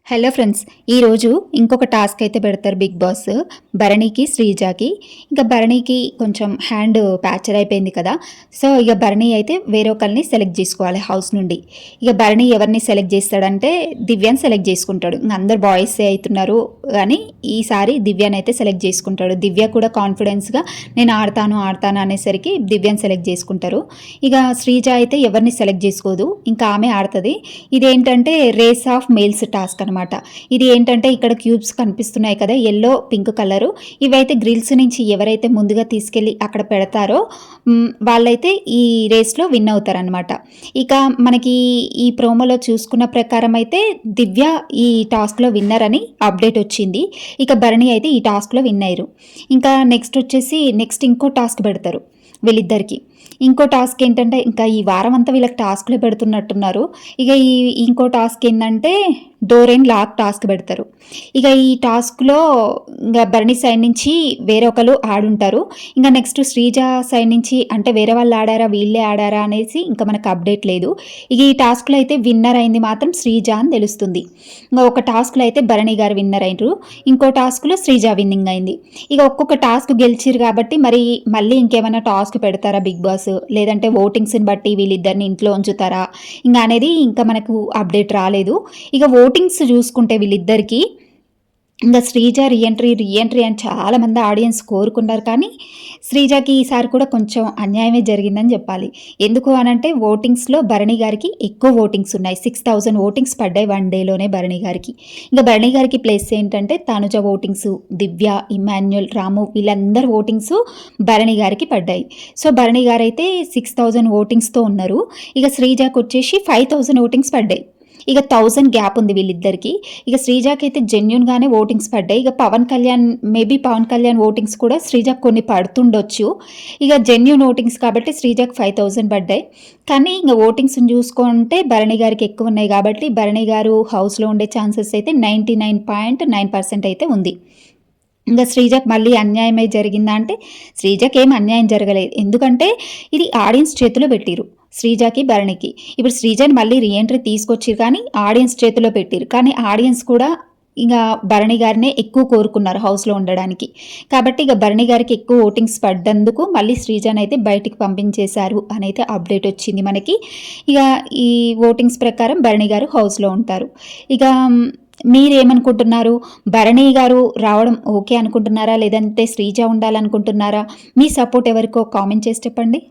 Hello friends, ఈరోజు ఇంకొక task అయితే పెడతారు బిగ్ బాస్ భరణికి, శ్రీజాకి. ఇంకా భరణికి కొంచెం హ్యాండ్ ప్యాచర్ అయిపోయింది కదా. సో ఇక భరణి అయితే వేరే ఒకరిని సెలెక్ట్ చేసుకోవాలి హౌస్ నుండి. ఇక భరణి ఎవరిని సెలెక్ట్ చేస్తాడంటే దివ్యాని సెలెక్ట్ చేసుకుంటాడు. ఇంకా అందరు బాయ్సే అవుతున్నారు కానీ ఈసారి దివ్యాని అయితే సెలెక్ట్ చేసుకుంటాడు. దివ్య కూడా కాన్ఫిడెన్స్గా నేను ఆడతాను అనేసరికి దివ్యాని సెలెక్ట్ చేసుకుంటారు. ఇక శ్రీజ అయితే ఎవరిని సెలెక్ట్ చేసుకోదు, ఇంకా ఆమె ఆడుతుంది. ఇదేంటంటే రేస్ ఆఫ్ మేల్స్ టాస్క్ అనమాట. ఇది ఏంటంటే ఇక్కడ క్యూబ్స్ కనిపిస్తున్నాయి కదా, ఎల్లో పింక్ కలరు. ఇవైతే గ్రిల్స్ నుంచి ఎవరైతే ముందుగా తీసుకెళ్ళి అక్కడ పెడతారో వాళ్ళైతే ఈ రేస్లో విన్ అవుతారనమాట. ఇక మనకి ఈ ప్రోమోలో చూసుకున్న ప్రకారం అయితే దివ్య ఈ టాస్క్లో విన్నర్ అని అప్డేట్ వచ్చింది. ఇక భరణి అయితే ఈ టాస్క్లో విన్ అయ్యారు. ఇంకా నెక్స్ట్ ఇంకో టాస్క్ పెడతారు వీళ్ళిద్దరికి. ఇంకో టాస్క్ ఏంటంటే ఇంకా ఈ వారం అంతా వీళ్ళకి టాస్క్లే పెడుతున్నట్టున్నారు. ఇక ఇంకో టాస్క్ ఏంటంటే డోర్ అండ్ లాక్ టాస్క్ పెడతారు. ఇక ఈ టాస్క్లో ఇంకా భరణి సైడ్ నుంచి వేరే ఒకరు ఆడుంటారు. ఇంకా నెక్స్ట్ శ్రీజ సైడ్ నుంచి అంటే వేరే వాళ్ళు ఆడారా వీళ్ళే ఆడారా అనేసి ఇంకా మనకు అప్డేట్ లేదు. ఇక ఈ టాస్క్లో అయితే విన్నర్ అయింది మాత్రం శ్రీజ అని తెలుస్తుంది. ఇంకా ఒక టాస్క్లో అయితే భరణి గారు విన్నర్ అయినరు, ఇంకో టాస్క్లో శ్రీజ విన్నింగ్ అయింది. ఇక ఒక్కొక్క టాస్క్ గెలిచిరు కాబట్టి మరి మళ్ళీ ఇంకేమైనా టాస్క్ పెడతారా బిగ్ బాస్, లేదంటే ఓటింగ్స్ని బట్టి వీళ్ళిద్దరిని ఇంట్లో ఉంచుతారా ఇంకా అనేది ఇంకా మనకు అప్డేట్ రాలేదు. ఇక ఓటింగ్స్ చూసుకుంటే వీళ్ళిద్దరికీ ఇంకా శ్రీజ రీఎంట్రీ అని చాలామంది ఆడియన్స్ కోరుకున్నారు. కానీ శ్రీజకి ఈసారి కూడా కొంచెం అన్యాయమే జరిగిందని చెప్పాలి. ఎందుకు అనంటే ఓటింగ్స్లో భరణి గారికి ఎక్కువ ఓటింగ్స్ ఉన్నాయి. 6000 ఓటింగ్స్ పడ్డాయి వన్ డేలోనే భరణి గారికి. ఇంకా భరణి గారికి ప్లేస్ ఏంటంటే తనుజ ఓటింగ్స్, దివ్య, ఇమాన్యుల్, రాము వీళ్ళందరూ ఓటింగ్స్ భరణి గారికి పడ్డాయి. సో భరణి గారు అయితే 6000 ఓటింగ్స్తో ఉన్నారు. ఇక శ్రీజకు వచ్చేసి 5000 ఓటింగ్స్ పడ్డాయి. ఇక 1000 గ్యాప్ ఉంది వీళ్ళిద్దరికి. ఇక శ్రీజాకి అయితే జెన్యున్గానే ఓటింగ్స్ పడ్డాయి. ఇక పవన్ కళ్యాణ్ ఓటింగ్స్ కూడా శ్రీజాకి కొన్ని పడుతుండొచ్చు. ఇక జెన్యున్ ఓటింగ్స్ కాబట్టి శ్రీజాకి 5000 పడ్డాయి. కానీ ఇంకా ఓటింగ్స్ని చూసుకుంటే భరణి గారికి ఎక్కువ ఉన్నాయి కాబట్టి భరణి గారు హౌస్లో ఉండే ఛాన్సెస్ అయితే 99.9% అయితే ఉంది. ఇంకా శ్రీజకు మళ్ళీ అన్యాయమే జరిగిందా అంటే శ్రీజకి ఏం అన్యాయం జరగలేదు. ఎందుకంటే ఇది ఆడియన్స్ చేతిలో పెట్టిరు శ్రీజకి, భరణికి. ఇప్పుడు శ్రీజని మళ్ళీ రీఎంట్రీ తీసుకొచ్చిరు కానీ ఆడియన్స్ చేతిలో పెట్టిరు. కానీ ఆడియన్స్ కూడా ఇంకా భరణి గారినే ఎక్కువ కోరుకున్నారు హౌస్లో ఉండడానికి. కాబట్టి ఇక భరణి గారికి ఎక్కువ ఓటింగ్స్ పడ్డందుకు మళ్ళీ శ్రీజని అయితే బయటికి పంపించేశారు అని అయితే అప్డేట్ వచ్చింది మనకి. ఇక ఈ ఓటింగ్స్ ప్రకారం భరణి గారు హౌస్లో ఉంటారు. ఇక మీరేమనుకుంటున్నారు? భరణి గారు రావడం ఓకే అనుకుంటున్నారా, లేదంటే శ్రీజ ఉండాలనుకుంటున్నారా? మీ సపోర్ట్ ఎవరికో కామెంట్ చేసి చెప్పండి.